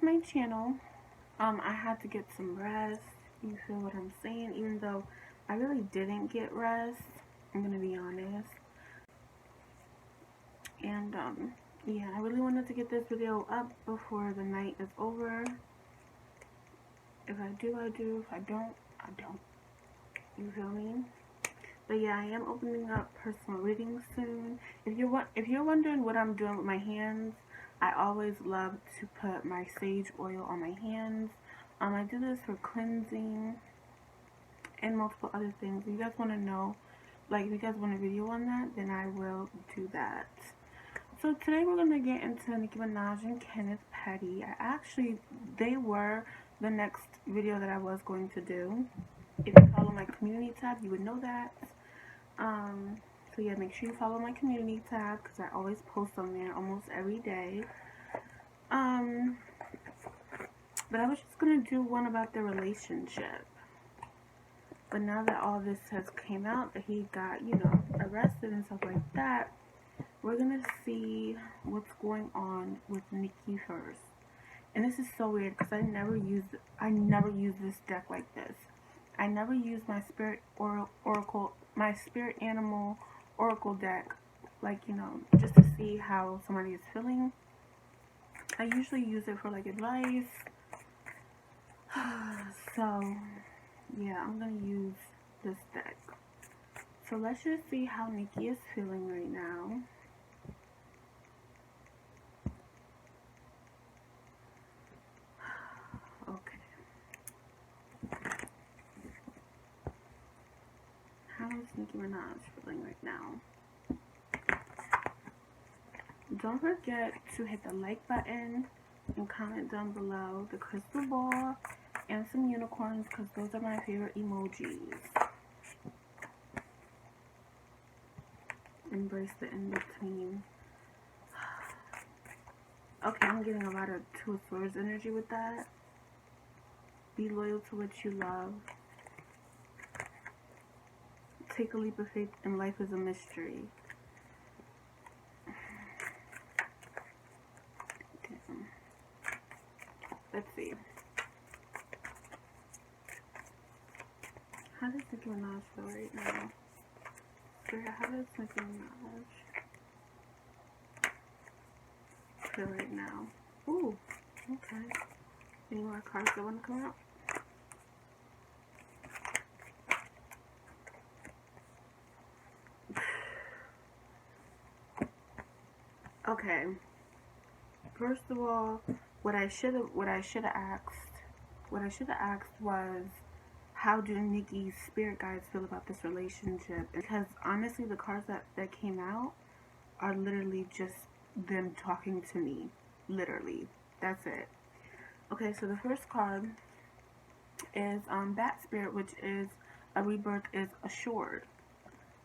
to my channel. I had to get some rest. You feel what I'm saying? Even though I really didn't get rest, I'm gonna be honest. And yeah, I really wanted to get this video up before the night is over. If I do, I do. If I don't, I don't. You feel me? But yeah, I am opening up personal readings soon. If you're wondering what I'm doing with my hands, I always love to put my sage oil on my hands. I do this for cleansing and multiple other things. If you guys want to know, like if you guys want a video on that, then I will do that. So today we're going to get into Nicki Minaj and Kenneth Petty. They were the next video that I was going to do. If you follow my community tab, you would know that. So yeah, make sure you follow my community tab because I always post on there almost every day. But I was just going to do one about their relationship. But now that all this has came out, that he got, you know, arrested and stuff like that, we're going to see what's going on with Nicki first. And this is so weird because I never use this deck like this. I never use my spirit animal oracle deck, like, you know, just to see how somebody is feeling. I usually use it for like advice. So yeah, I'm gonna use this deck. So let's just see how Nicki is feeling right now. Okay. How is Nicki Minaj feeling right now? Don't forget to hit the like button and comment down below the crystal ball and some unicorns because those are my favorite emojis. Embrace the in-between. Okay, I'm getting a lot of Two of Swords energy with that. Be loyal to what you love. Take a leap of faith, and life is a mystery. Damn. Let's see. How does Nicki Minaj feel right now? How does Nicki Minaj feel right now? Ooh, okay. Any more cards that want to come out? Okay. First of all, what I should have asked was, how do Nicki's spirit guides feel about this relationship? Because honestly, the cards that came out are literally just them talking to me. Literally. That's it. Okay, so the first card is Bat Spirit, which is a rebirth is assured.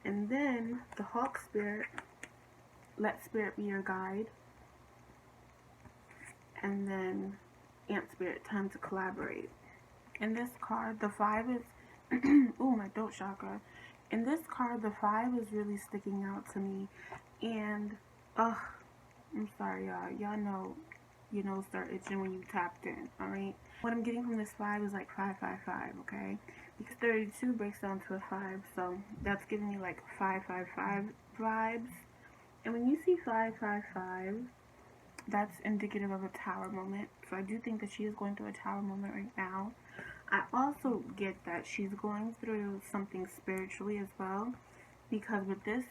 And then the Hawk Spirit, let spirit be your guide. And then Ant Spirit, time to collaborate. In this card, the 5 is ooh, my throat chakra. In this card, the 5 is really sticking out to me. And I'm sorry, y'all. Y'all know your nose start itching when you tapped in, alright? What I'm getting from this 5 is like 555, okay? Because 32 breaks down to a 5, so that's giving me like 555 vibes. And when you see 555, that's indicative of a tower moment. So I do think that she is going through a tower moment right now. I also get that she's going through something spiritually as well, because with this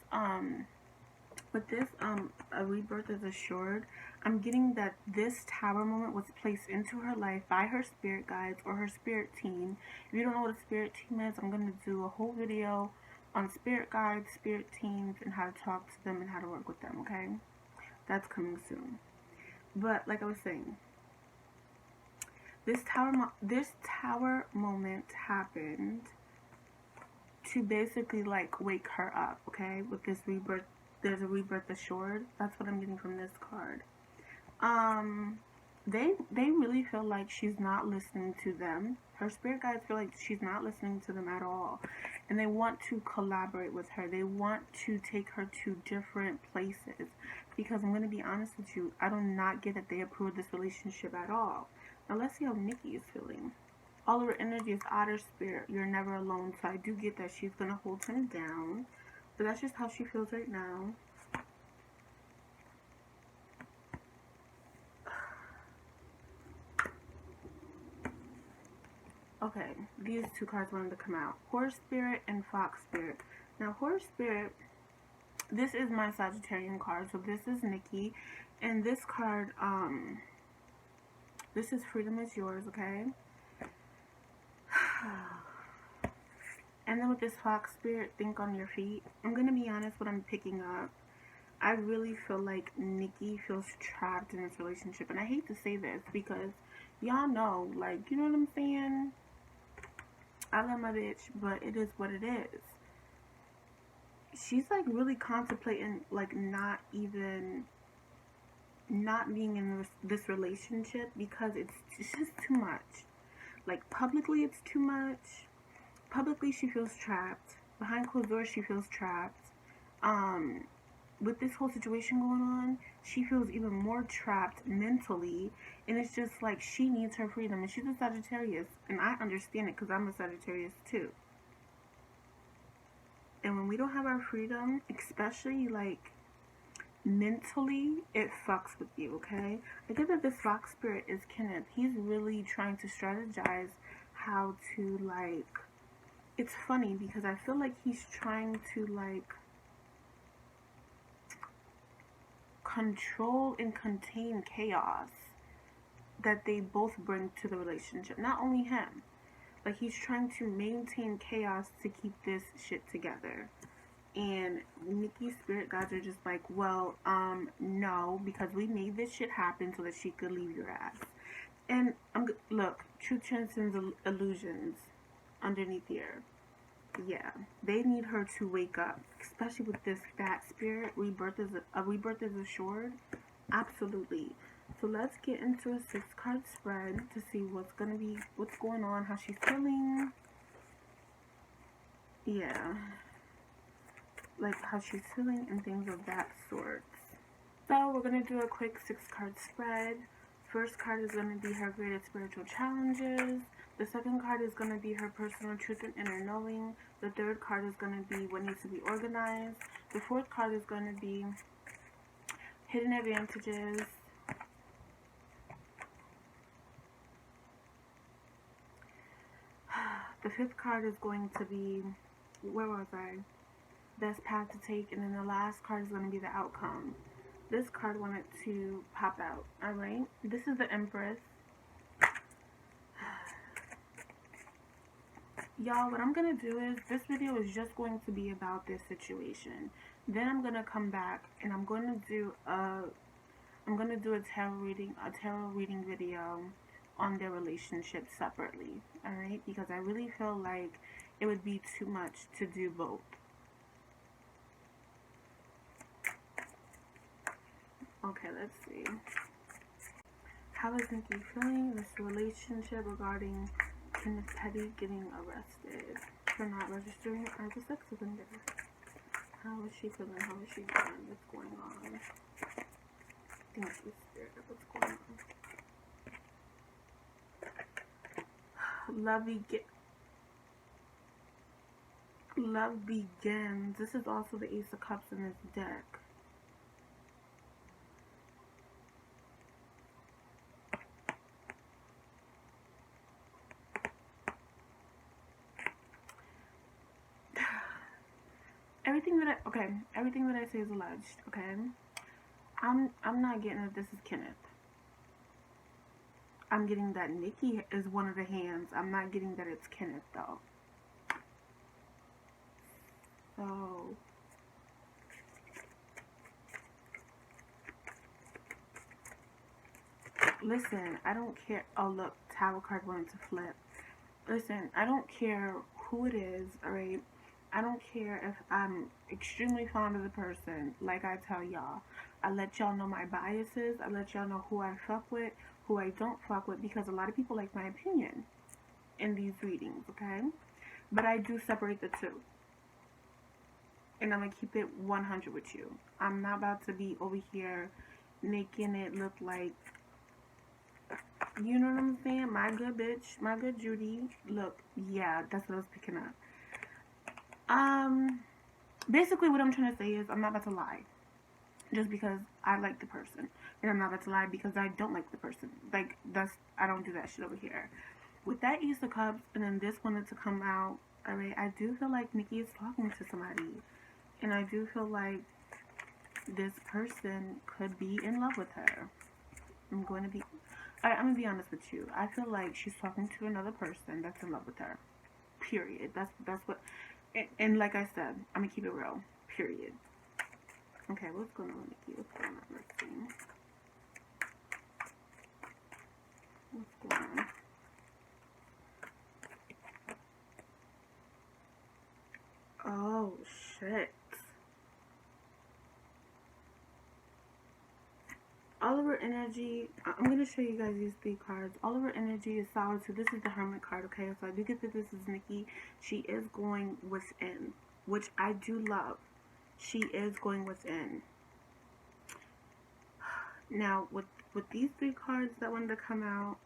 a rebirth is assured, I'm getting that this tower moment was placed into her life by her spirit guides or her spirit team. If you don't know what a spirit team is, I'm going to do a whole video on spirit guides, spirit teams, and how to talk to them and how to work with them, okay? That's coming soon. But like I was saying, this tower moment happened to basically like wake her up, okay? With this rebirth, there's a rebirth assured. That's what I'm getting from this card. They really feel like she's not listening to them. Her spirit guides feel like she's not listening to them at all. And they want to collaborate with her. They want to take her to different places. because I'm going to be honest with you, I do not get that they approve this relationship at all. Now let's see how Nikki is feeling. All of her energy is outer spirit. You're never alone. So I do get that she's going to hold him down. But that's just how she feels right now. Okay, these two cards wanted to come out. Horse Spirit and Fox Spirit. Now, Horse Spirit, this is my Sagittarian card. So this is Nikki. And this card, this is Freedom is Yours, okay? And then with this Fox Spirit, think on your feet. I'm going to be honest, what I'm picking up, I really feel like Nikki feels trapped in this relationship. And I hate to say this because y'all know, like, you know what I'm saying? I love my bitch, but it is what it is. She's like really contemplating like not being in this relationship because it's just too much. Like publicly it's too much. Publicly she feels trapped. Behind closed doors she feels trapped. With this whole situation going on, she feels even more trapped mentally, and it's just like she needs her freedom. And she's a Sagittarius, and I understand it because I'm a Sagittarius too. And when we don't have our freedom, especially like mentally, it fucks with you, okay? I get that this Fox Spirit is Kenneth. He's really trying to strategize how to like, it's funny because I feel like he's trying to like control and contain chaos that they both bring to the relationship. Not only him, like he's trying to maintain chaos to keep this shit together. And Nikki's spirit guides are just like, well, no, because we made this shit happen so that she could leave your ass. And look, truth transcends illusions underneath here. Yeah, they need her to wake up, especially with this fat spirit. Rebirth is assured. Absolutely. So let's get into a 6-card spread to see what's going on, how she's feeling. Yeah, like how she's feeling and things of that sort. So we're gonna do a quick 6-card spread. First card is gonna be her greatest spiritual challenges. The second card is going to be her personal truth and inner knowing. The third card is going to be what needs to be organized. The fourth card is going to be hidden advantages. The fifth card is going to be, where was I? Best path to take. And then the last card is going to be the outcome. This card wanted to pop out. Alright. This is the Empress. Y'all, what I'm going to do is, this video is just going to be about this situation. Then I'm going to come back and I'm going to do a tarot reading video on their relationship separately. Alright? Because I really feel like it would be too much to do both. Okay, let's see. How is Nikki feeling in this relationship regarding Kenneth Petty getting arrested for not registering as a sex offender? How is she feeling? How is she doing? What's going on? Thank you, Spirit. What's going on? Love begins. This is also the Ace of Cups in this deck. Everything that I say is alleged, okay? I'm not getting that this is Kenneth. I'm getting that Nikki is one of the hands. I'm not getting that it's Kenneth, though. So, listen, I don't care. Oh, look, Tower card wanted to flip. Listen, I don't care who it is, alright? I don't care if I'm extremely fond of the person. Like I tell y'all, I let y'all know my biases. I let y'all know who I fuck with, who I don't fuck with, because a lot of people like my opinion in these readings, okay? But I do separate the two. And I'm going to keep it 100 with you. I'm not about to be over here making it look like, you know what I'm saying? My good bitch, my good Judy. Look, yeah, that's what I was picking up. Basically what I'm trying to say is I'm not about to lie. Just because I like the person. And I'm not about to lie because I don't like the person. Like, I don't do that shit over here. With that Ace of Cups, and then this wanted to come out, alright, I do feel like Nikki is talking to somebody. And I do feel like this person could be in love with her. I'm going to be honest with you. I feel like she's talking to another person that's in love with her. Period. That's what, and like I said, I'm going to keep it real. Period. Okay, what's going on, Nikki? What's going on? Let's see. What's going on? Oh, shit. All of her energy, I'm going to show you guys these 3 cards. All of her energy is solitude. This is the Hermit card, okay? So I do get that this is Nikki. She is going within, which I do love. She is going within. Now, with these 3 cards that wanted to come out,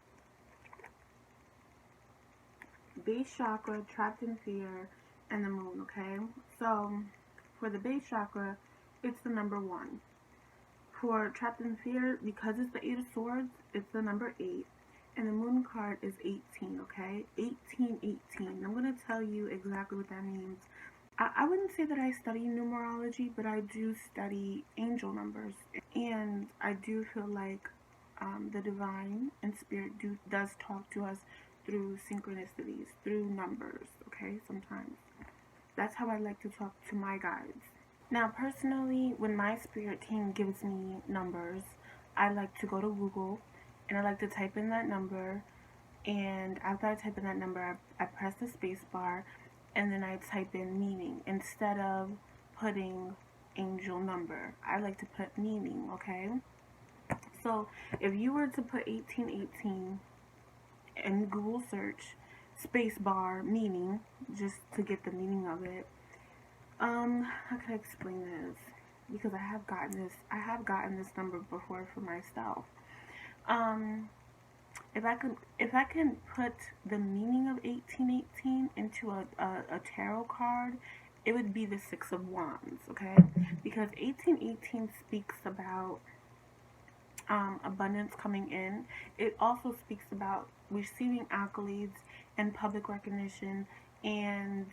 base chakra, trapped in fear, and the moon, okay? So, for the base chakra, it's the number 1. For trapped in fear, because it's the 8 of swords, it's the number 8. And the moon card is 18, okay? 1818. I'm going to tell you exactly what that means. I wouldn't say that I study numerology, but I do study angel numbers. And I do feel like the divine and spirit does talk to us through synchronicities, through numbers, okay, sometimes. That's how I like to talk to my guides. Now, personally, when my spirit team gives me numbers, I like to go to Google, and I like to type in that number, and after I type in that number, I press the space bar, and then I type in meaning instead of putting angel number. I like to put meaning, okay? So if you were to put 1818 in Google search, space bar, meaning, just to get the meaning of it, how can I explain this? Because I have gotten this number before for myself. If I can put the meaning of 1818 into a tarot card, it would be the 6 of Wands, okay? Because 1818 speaks about abundance coming in. It also speaks about receiving accolades and public recognition, and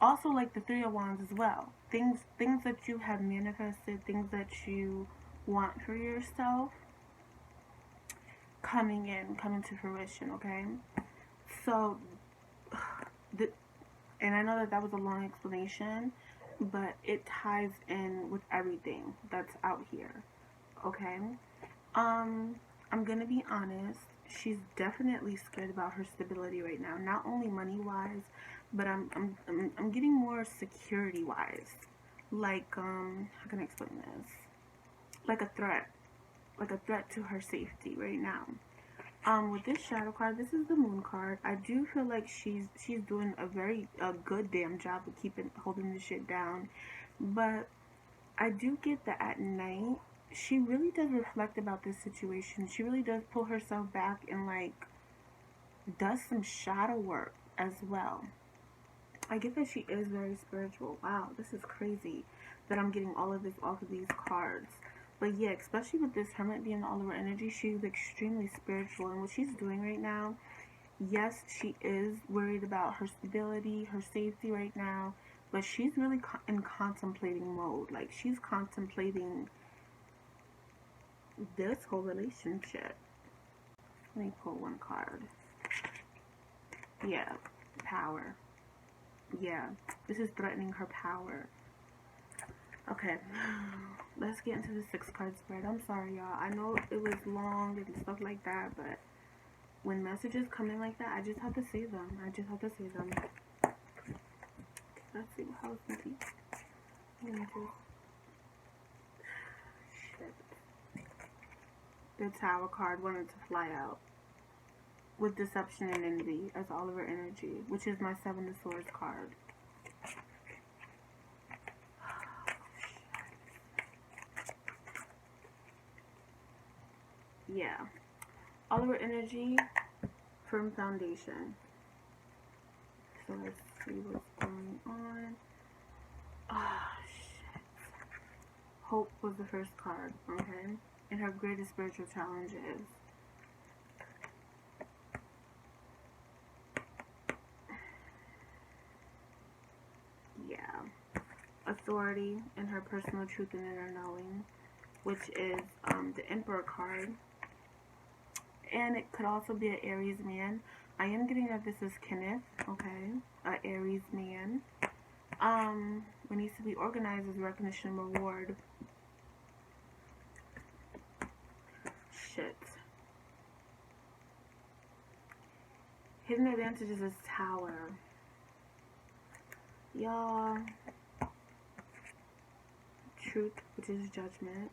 also like the 3 of Wands as well. Things that you have manifested, things that you want for yourself, coming to fruition, okay? So, and I know that was a long explanation, but it ties in with everything that's out here, okay? I'm gonna be honest, she's definitely scared about her stability right now, not only money-wise, but I'm getting more security-wise, like, how can I explain this? Like a threat to her safety right now. With this shadow card, this is the moon card. I do feel like she's doing a good damn job of holding this shit down, but I do get that at night she really does reflect about this situation. She really does pull herself back and like does some shadow work as well. I get that she is very spiritual. Wow, this is crazy that I'm getting all of this off of these cards. But yeah, especially with this Hermit being all of her energy, she's extremely spiritual. And what she's doing right now, yes, she is worried about her stability, her safety right now. But she's really in contemplating mode. Like, she's contemplating this whole relationship. Let me pull one card. Yeah, power. Yeah, this is threatening her power. Okay, let's get into the 6 card spread. I'm sorry, y'all. I know it was long and stuff like that, but when messages come in like that, I just have to say them. Let's see what house is he. Shit. The Tower card wanted to fly out with deception and envy as all of her energy, which is my 7 of Swords card. yeah. All of her energy, firm foundation. So let's see what's going on. Ah, shit. Hope was the first card, okay? And her greatest spiritual challenge is authority and her personal truth and inner knowing, which is the Emperor card. And it could also be an Aries man. I am getting that this is Kenneth, okay? An Aries man. What needs to be organized is recognition and reward. Shit. Hidden advantages is Tower. Y'all. Truth, which is judgment.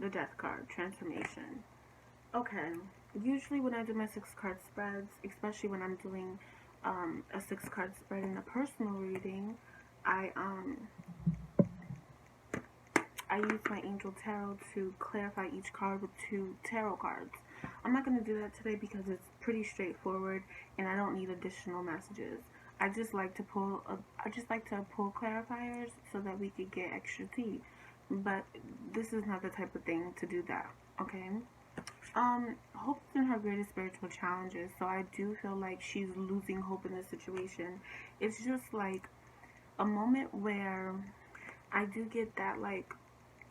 The Death card, transformation. Okay, usually when I do my 6-card spreads, especially when I'm doing a 6-card spread in a personal reading, I use my Angel Tarot to clarify each card with 2 tarot cards. I'm not going to do that today because it's pretty straightforward and I don't need additional messages. I just like to pull clarifiers so that we could get extra tea. But this is not the type of thing to do that, okay? Hope's in her greatest spiritual challenges, so I do feel like she's losing hope in this situation. It's just like a moment where I do get that, like,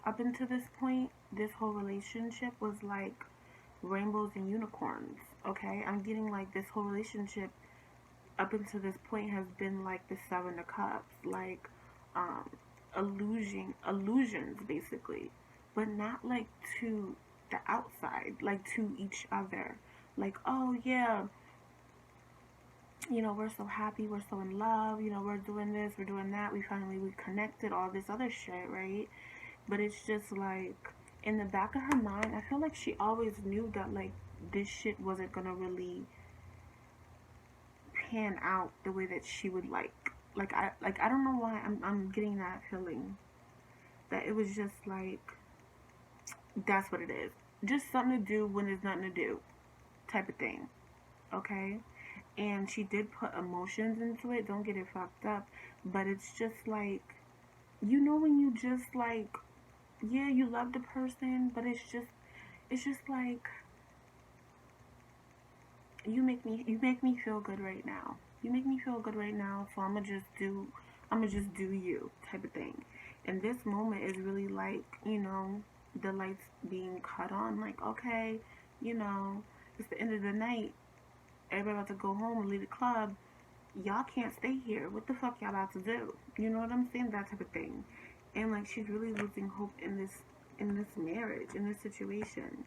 up until this point, this whole relationship was like rainbows and unicorns, okay? I'm getting like this whole relationship up until this point has been like the 7 of Cups, like, illusions basically, but not like to the outside, like to each other, like, oh yeah, you know, we're so happy, we're so in love, you know, we're doing this, we're doing that, we connected, all this other shit, right? But it's just like in the back of her mind, I feel like she always knew that like this shit wasn't gonna really pan out the way that she would like. I don't know why I'm getting that feeling that it was just like, that's what it is. Just something to do when there's nothing to do type of thing. Okay? And she did put emotions into it. Don't get it fucked up. But it's just like, you know, when you just like, yeah, you love the person, but it's just like, you make me feel good right now. You make me feel good right now, so I'ma just do you type of thing. And this moment is really like, you know, the lights being cut on, like, okay, you know, it's the end of the night. Everybody about to go home and leave the club. Y'all can't stay here. What the fuck y'all about to do? You know what I'm saying? That type of thing. And like she's really losing hope in this marriage, in this situation.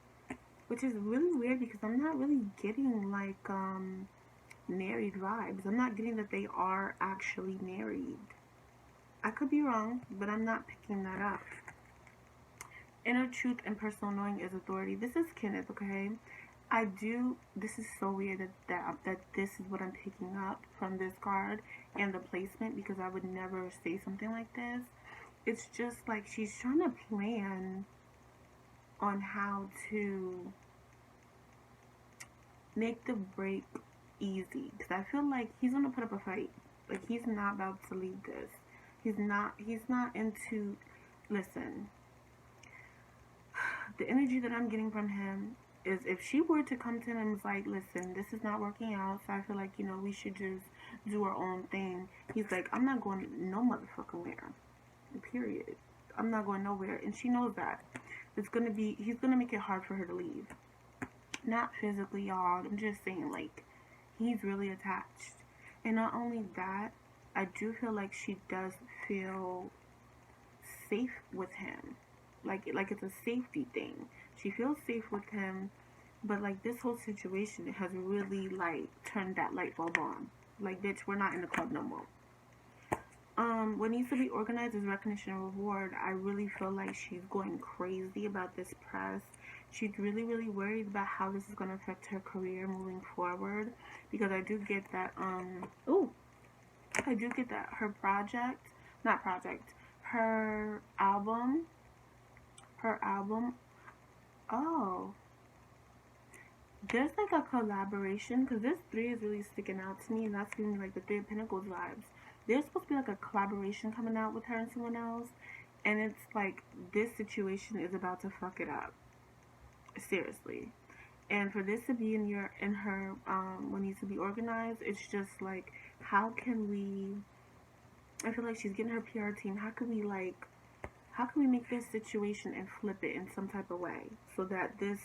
Which is really weird because I'm not really getting like married vibes. I'm not getting that they are actually married. I could be wrong, but I'm not picking that up. Inner truth and personal knowing is authority. This is Kenneth, okay? This is so weird that this is what I'm picking up from this card and the placement, because I would never say something like this. It's just like she's trying to plan on how to make the break easy, because I feel like he's gonna put up a fight. Like, he's not about to leave this. He's not into, listen, the energy that I'm getting from him is, if she were to come to him and was like, listen, this is not working out, so I feel like, you know, we should just do our own thing. He's like, I'm not going no motherfucking where. Period. I'm not going nowhere. And she knows that. He's gonna make it hard for her to leave. Not physically, y'all. I'm just saying, like, he's really attached. And not only that, I do feel like she does feel safe with him. Like it's a safety thing. She feels safe with him, but like this whole situation has really like turned that light bulb on. Like, bitch, we're not in the club no more. What needs to be organized is recognition and reward. I really feel like she's going crazy about this press. She's really, really worried about how this is going to affect her career moving forward. Because I do get that, her per album, oh, there's like a collaboration, because this 3 is really sticking out to me, and that's giving me like the 3 of Pentacles vibes. There's supposed to be like a collaboration coming out with her and someone else, and it's like this situation is about to fuck it up. Seriously. And for this to be in her what needs to be organized, it's just like, how can we, I feel like she's getting her PR team, how can we make this situation and flip it in some type of way so that this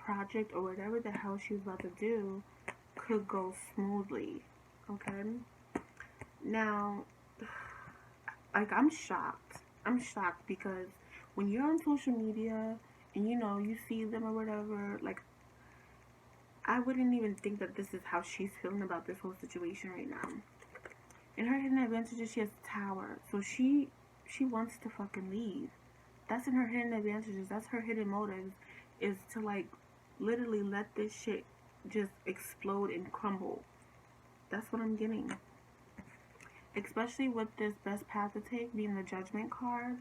project or whatever the hell she's about to do could go smoothly. Okay? Now, like, I'm shocked because when you're on social media and you see them or whatever, like, I wouldn't even think that this is how she's feeling about this whole situation right now. In her hidden advantages, she has Tower, so she wants to fucking leave. That's in her hidden advantages. That's her hidden motives, is to like literally let this shit just explode and crumble. That's what I'm getting. Especially with this best path to take being the Judgment card,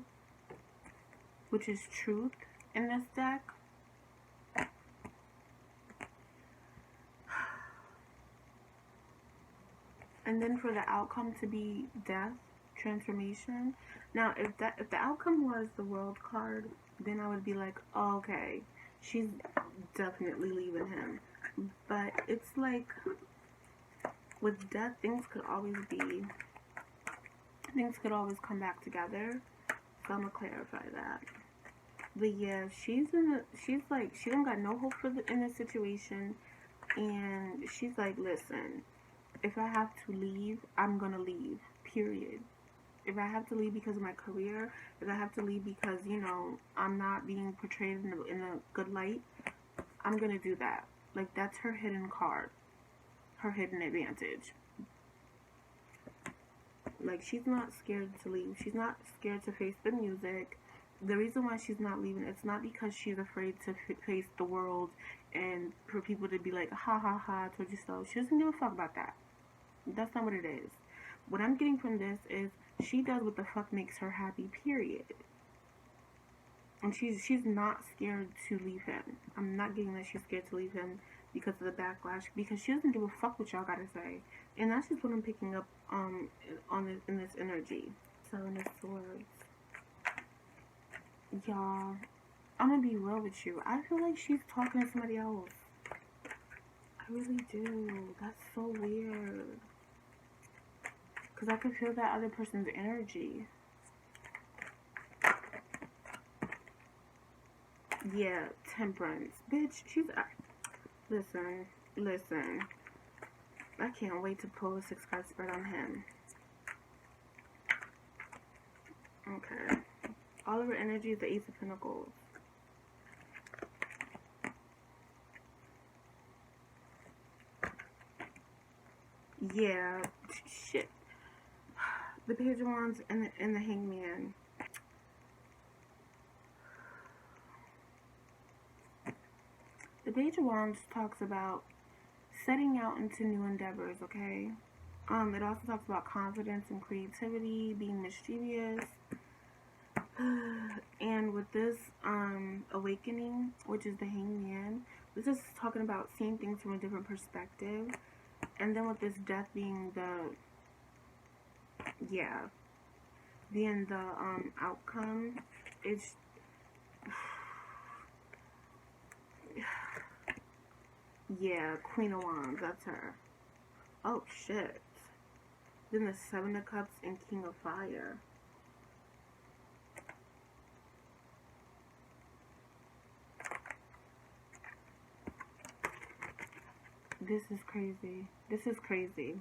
which is truth in this deck. And then for the outcome to be death, transformation. Now, if the outcome was the World card, then I would be like, oh, okay, she's definitely leaving him. But it's like, with death, things could always come back together. So I'm gonna clarify that. But yeah, she's like, she don't got no hope in this situation, and she's like, listen, if I have to leave, I'm gonna leave, period. If I have to leave because of my career, if I have to leave because, I'm not being portrayed in a good light, I'm gonna do that. Like, that's her hidden card, her hidden advantage. Like, she's not scared to leave. She's not scared to face the music. The reason why she's not leaving, it's not because she's afraid to face the world and for people to be like, ha ha ha, I told you so. She doesn't give a fuck about that. That's not what it is. What I'm getting from this is she does what the fuck makes her happy, period. And she's not scared to leave him. I'm not getting that she's scared to leave him because of the backlash, because she doesn't give a fuck what y'all gotta say. And that's just what I'm picking up in this energy. Seven of Swords. Y'all, I'm gonna be real with you. I feel like she's talking to somebody else. I really do. That's so weird. Because I can feel that other person's energy. Yeah, Temperance. Bitch, she's... Listen. I can't wait to pull a 6-card spread on him. Okay. All of her energy is the Ace of Pentacles. Yeah, shit. The Page of Wands and the Hangman. The Page of Wands talks about setting out into new endeavors, okay? It also talks about confidence and creativity, being mischievous. And with this awakening, which is the Hangman, this is talking about seeing things from a different perspective. And then with this death being the outcome, it's yeah, Queen of Wands, that's her. Oh shit. Then the Seven of Cups and King of Fire. This is crazy. This is crazy.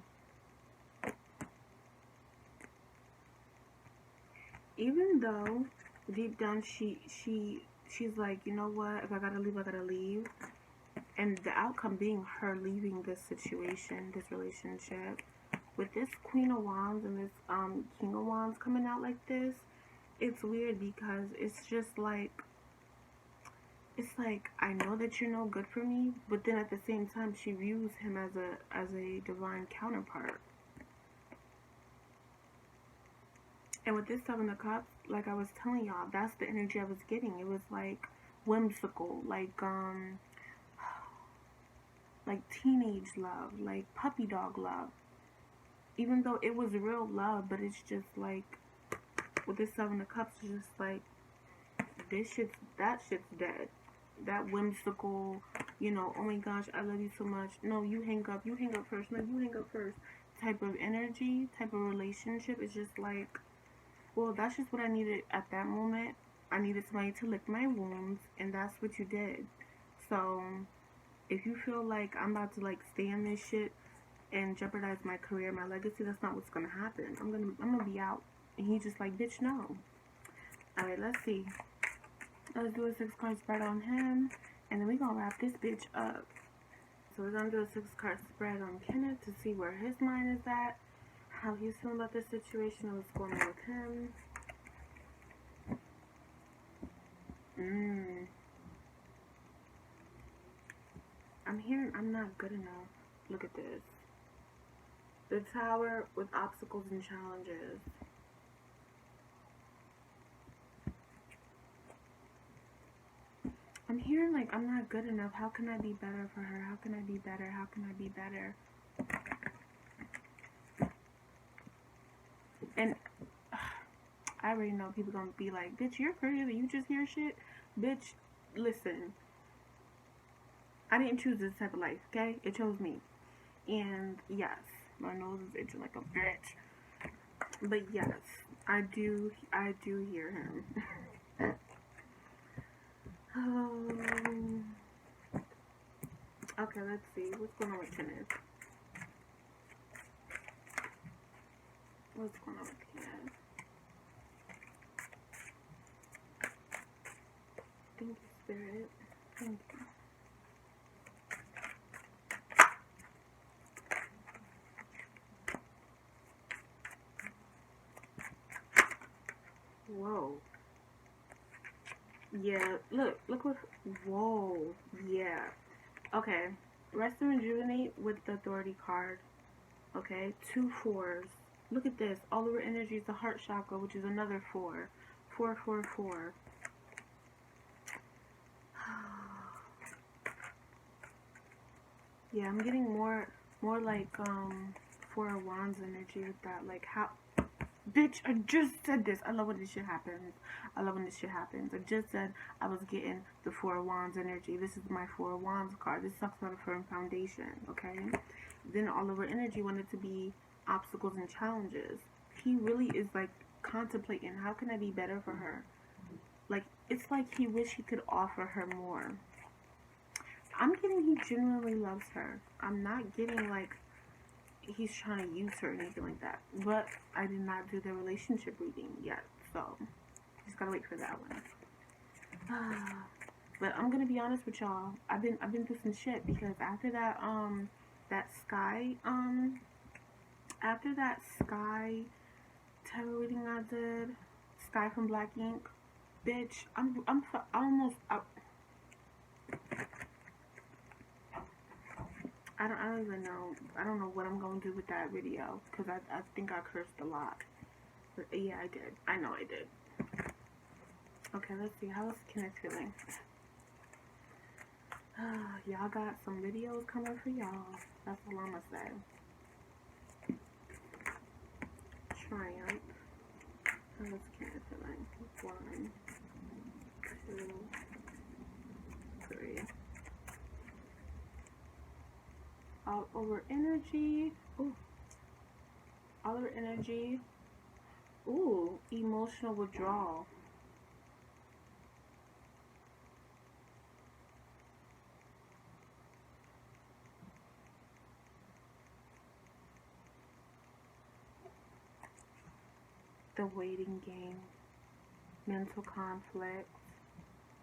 Even though deep down she's like, you know what, if I gotta leave, I gotta leave. And the outcome being her leaving this situation, this relationship. With this Queen of Wands and this King of Wands coming out like this, it's weird because it's just like, it's like, I know that you're no good for me, but then at the same time she views him as a divine counterpart. And with this Seven of Cups, like I was telling y'all, that's the energy I was getting. It was like whimsical, like teenage love, like puppy dog love. Even though it was real love, but it's just like with this Seven of Cups, it's just like that shit's dead. That whimsical, oh my gosh, I love you so much. No, you hang up first. No, you hang up first. Type of energy, type of relationship. It's just like, well, that's just what I needed at that moment. I needed somebody to lick my wounds, and that's what you did. So, if you feel like I'm about to like stay in this shit and jeopardize my career, my legacy, that's not what's gonna happen. I'm gonna be out. And he just like, bitch, no. Alright, let's see. Let's do a 6-card spread on him, and then we're gonna wrap this bitch up. So we're gonna do a 6-card spread on Kenneth to see where his mind is at, how he's feeling about this situation, and what's going on with him. I'm hearing I'm not good enough. Look at this. The Tower with obstacles and challenges. I'm hearing like I'm not good enough. How can I be better for her? How can I be better? How can I be better? And I already know people gonna be like, bitch, you're crazy. You just hear shit. Bitch, listen. I didn't choose this type of life, okay? It chose me. And yes, my nose is itching like a bitch. But yes, I do hear him. Okay, let's see. What's going on with Kenneth? What's going on with Kenneth? Thank you, Spirit. Thank you. Whoa. Yeah, look what, whoa, yeah. Okay, rest and rejuvenate with the authority card. Okay, 2 4s. Look at this, all over energy is the heart chakra, which is another 4. 4, 4, 4. Yeah, I'm getting more like, 4 of Wands energy with that, like how, bitch, I just said this. I love when this shit happens. I love when this shit happens. I just said I was getting the 4 of Wands energy. This is my 4 of Wands card. This talks about a firm foundation, okay? Then all over energy wanted to be obstacles and challenges. He really is like contemplating, how can I be better for her? Like, it's like he wish he could offer her more. I'm getting he genuinely loves her. I'm not getting like he's trying to use her or anything like that. But I did not do the relationship reading yet, so just gotta wait for that one. But I'm gonna be honest with y'all. I've been through some shit because after that Sky tarot reading I did, Sky from Black Ink, bitch, I'm almost out. I don't even know. I don't know what I'm going to do with that video because I think I cursed a lot. But yeah, I did. I know I did. Okay, let's see. How is Kenneth feeling? Y'all got some videos coming for y'all. That's all I'm going to say. Triumph. How is Kenneth feeling? 1, 2, 3. All over energy. Ooh. All over energy. Ooh, emotional withdrawal. The waiting game. Mental conflict.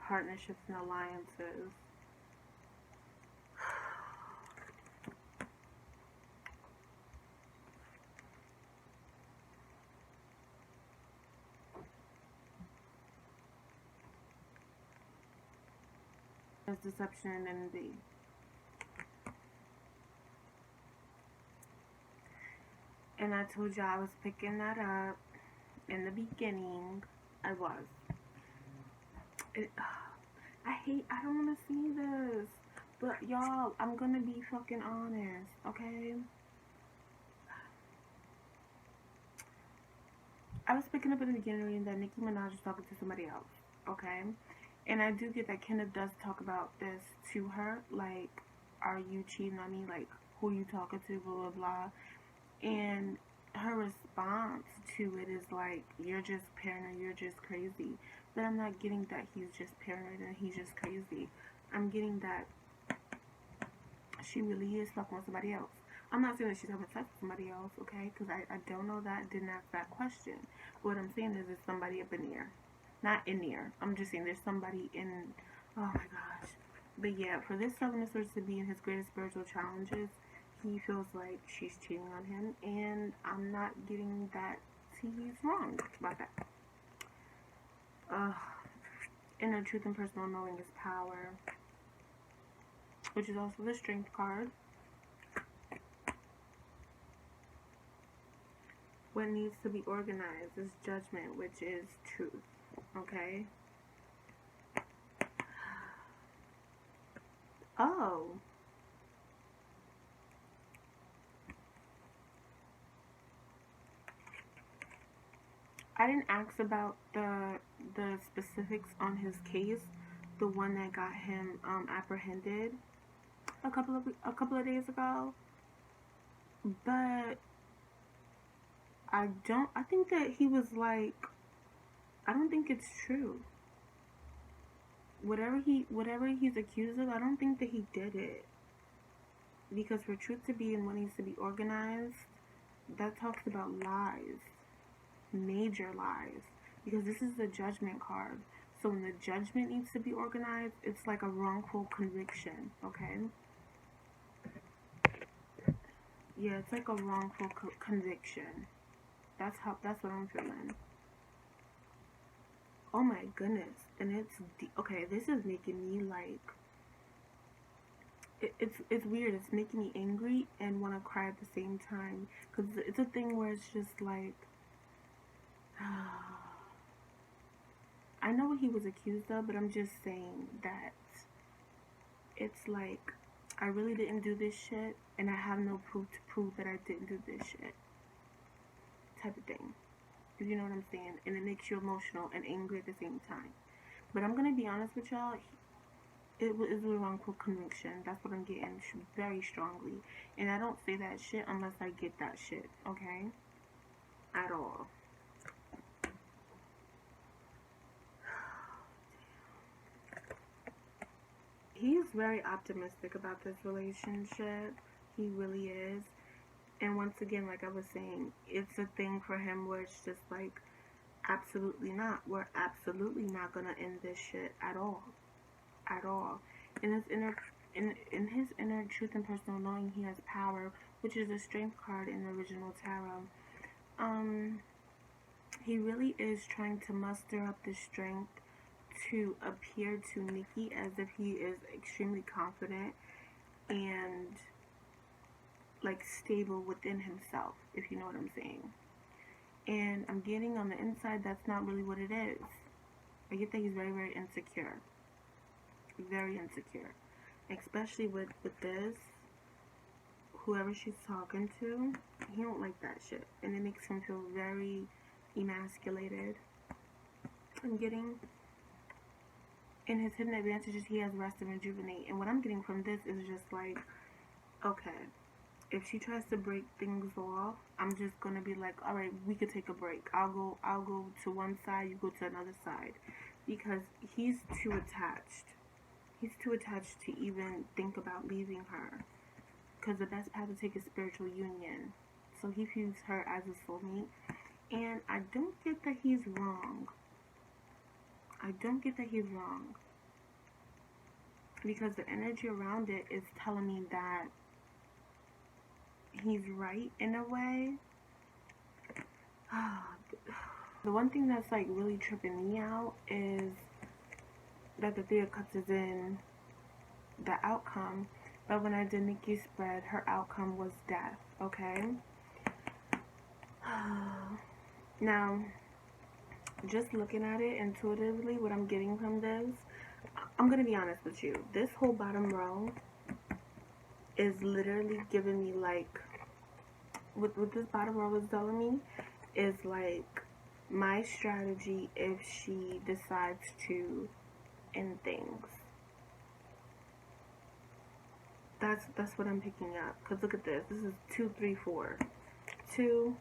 Partnerships and alliances. Deception and envy. And I told you I was picking that up. in the beginning, I was. I don't want to see this. But y'all, I'm gonna be fucking honest, okay? I was picking up in the beginning that Nicki Minaj is talking to somebody else, okay? And I do get that Kenneth does talk about this to her, like, are you cheating on me? Like, who are you talking to? Blah, blah, blah. And her response to it is like, you're just paranoid, you're just crazy. But I'm not getting that he's just paranoid and he's just crazy. I'm getting that she really is fucking with somebody else. I'm not saying that she's having sex with somebody else, okay? Because I don't know that, didn't ask that question. But what I'm saying is there's somebody up in there. Not in there. I'm just saying there's somebody in, oh my gosh. But yeah, for this 7 source to be in his greatest spiritual challenges, he feels like she's cheating on him. And I'm not getting that he's wrong about that. Inner truth and personal knowing is power, which is also the strength card. What needs to be organized is judgment, which is truth. Okay? Oh. I didn't ask about the specifics on his case, the one that got him apprehended a couple of days ago. But I think that he was like, I don't think it's true. Whatever he's accused of, I don't think that he did it. Because for truth to be and what needs to be organized, that talks about lies. Major lies. Because this is the judgment card. So when the judgment needs to be organized, it's like a wrongful conviction, okay? Yeah, it's like a wrongful conviction. That's what I'm feeling. Oh my goodness. And it's okay, this is making me like, it's weird. It's making me angry and want to cry at the same time, because it's a thing where it's just like, I know what he was accused of, but I'm just saying that it's like, I really didn't do this shit, and I have no proof to prove that I didn't do this shit, type of thing. If you know what I'm saying. And it makes you emotional and angry at the same time. But I'm gonna be honest with y'all, it was a wrongful conviction. That's what I'm getting very strongly. And I don't say that shit unless I get that shit, okay? At all. He's very optimistic about this relationship. He really is. And once again, like I was saying, it's a thing for him where it's just like, absolutely not. We're absolutely not gonna end this shit at all. At all. In his inner truth and personal knowing, he has power, which is a strength card in the original tarot. He really is trying to muster up the strength to appear to Nikki as if he is extremely confident and like stable within himself, if you know what I'm saying. And I'm getting on the inside, that's not really what it is. I get that he's very, very insecure. Very insecure. Especially with this, whoever she's talking to, he don't like that shit. And it makes him feel very emasculated. I'm getting, in his hidden advantages, he has rest and rejuvenate. And what I'm getting from this is just like, okay, if she tries to break things off, I'm just gonna be like, all right, we could take a break. I'll go to one side, you go to another side, because he's too attached. He's too attached to even think about leaving her. Because the best path to take is spiritual union. So he views her as his soulmate. And I don't get that he's wrong. I don't get that he's wrong. Because the energy around it is telling me that he's right in a way. The one thing that's like really tripping me out is that the Three of Cups is in the outcome, but when I did Nikki's spread, her outcome was death, okay? Now, just looking at it intuitively, what I'm getting from this, I'm gonna be honest with you. This whole bottom row is literally giving me like, what this bottom row is telling me is like my strategy if she decides to end things. That's what I'm picking up. Cause look at this. This is 2, 3, 4. 2,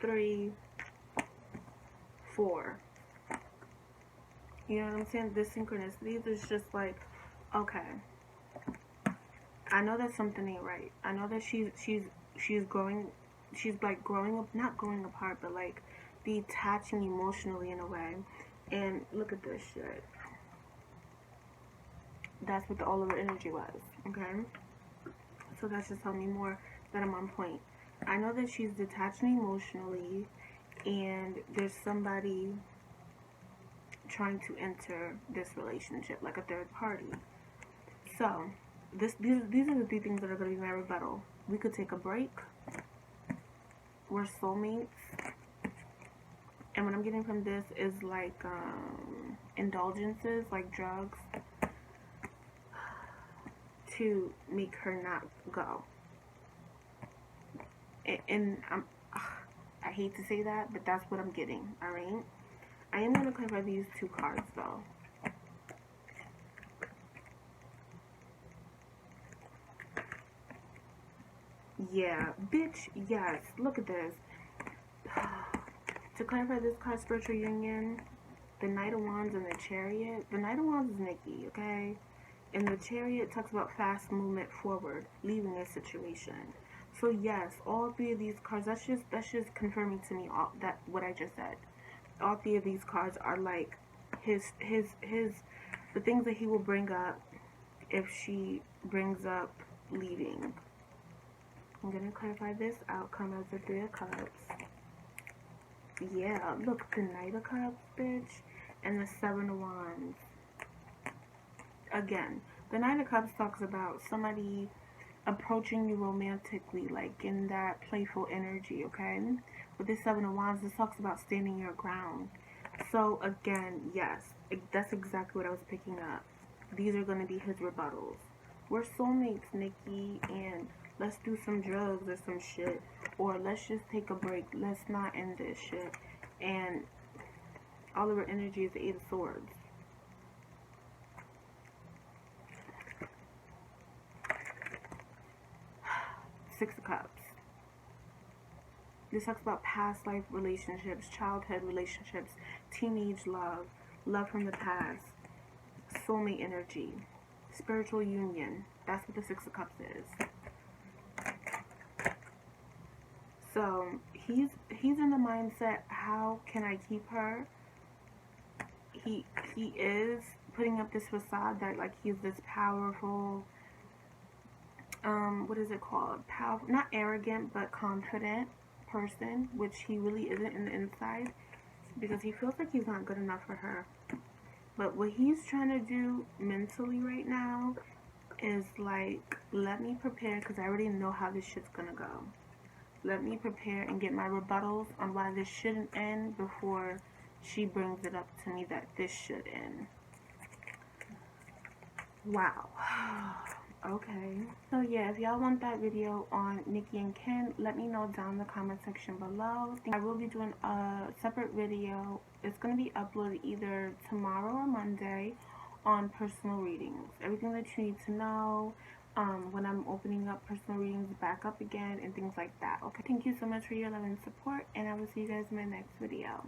3, 4. You know what I'm saying? This synchronicity is just like, okay, I know that something ain't right. I know that she's growing. She's like growing up, not growing apart, but like detaching emotionally in a way. And look at this shit. That's what all of her energy was. Okay, so that's just telling me more that I'm on point. I know that she's detaching emotionally, and there's somebody trying to enter this relationship, like a third party. So these are the 3 things that are going to be my rebuttal. We could take a break. We're soulmates. And what I'm getting from this is like indulgences, like drugs, to make her not go. And I hate to say that, but that's what I'm getting. Alright, I am going to clarify these 2 cards though. Yeah, bitch, yes. Look at this. To clarify this card, spiritual union, the Knight of Wands and the Chariot. The Knight of Wands is Nikki, okay? And the Chariot talks about fast movement forward, leaving a situation. So yes, all 3 of these cards, that's just confirming to me all that what I just said. All 3 of these cards are like his the things that he will bring up if she brings up leaving. I'm gonna clarify this outcome as the 3 of Cups. Yeah, look, the Knight of Cups, bitch, and the 7 of Wands. Again, the Knight of Cups talks about somebody approaching you romantically, like in that playful energy, okay? With the 7 of Wands, this talks about standing your ground. So again, yes, that's exactly what I was picking up. These are going to be his rebuttals. We're soulmates, Nikki, and let's do some drugs or some shit. Or let's just take a break. Let's not end this shit. And all of her energy is the 8 of Swords. Six of Cups. This talks about past life relationships, childhood relationships, teenage love, love from the past, soulmate energy, spiritual union. That's what the 6 of Cups is. So he's in the mindset, how can I keep her? He is putting up this facade that like he's this powerful, what is it called? Powerful, not arrogant, but confident person, which he really isn't in the inside, because he feels like he's not good enough for her. But what he's trying to do mentally right now is like, let me prepare, because I already know how this shit's gonna go. Let me prepare and get my rebuttals on why this shouldn't end before she brings it up to me that this should end. Wow. Okay. So yeah, if y'all want that video on Nikki and Ken, let me know down in the comment section below. I will be doing a separate video. It's going to be uploaded either tomorrow or Monday on personal readings. Everything that you need to know, when I'm opening up personal readings back up again and things like that. Okay, thank you so much for your love and support, and I will see you guys in my next video.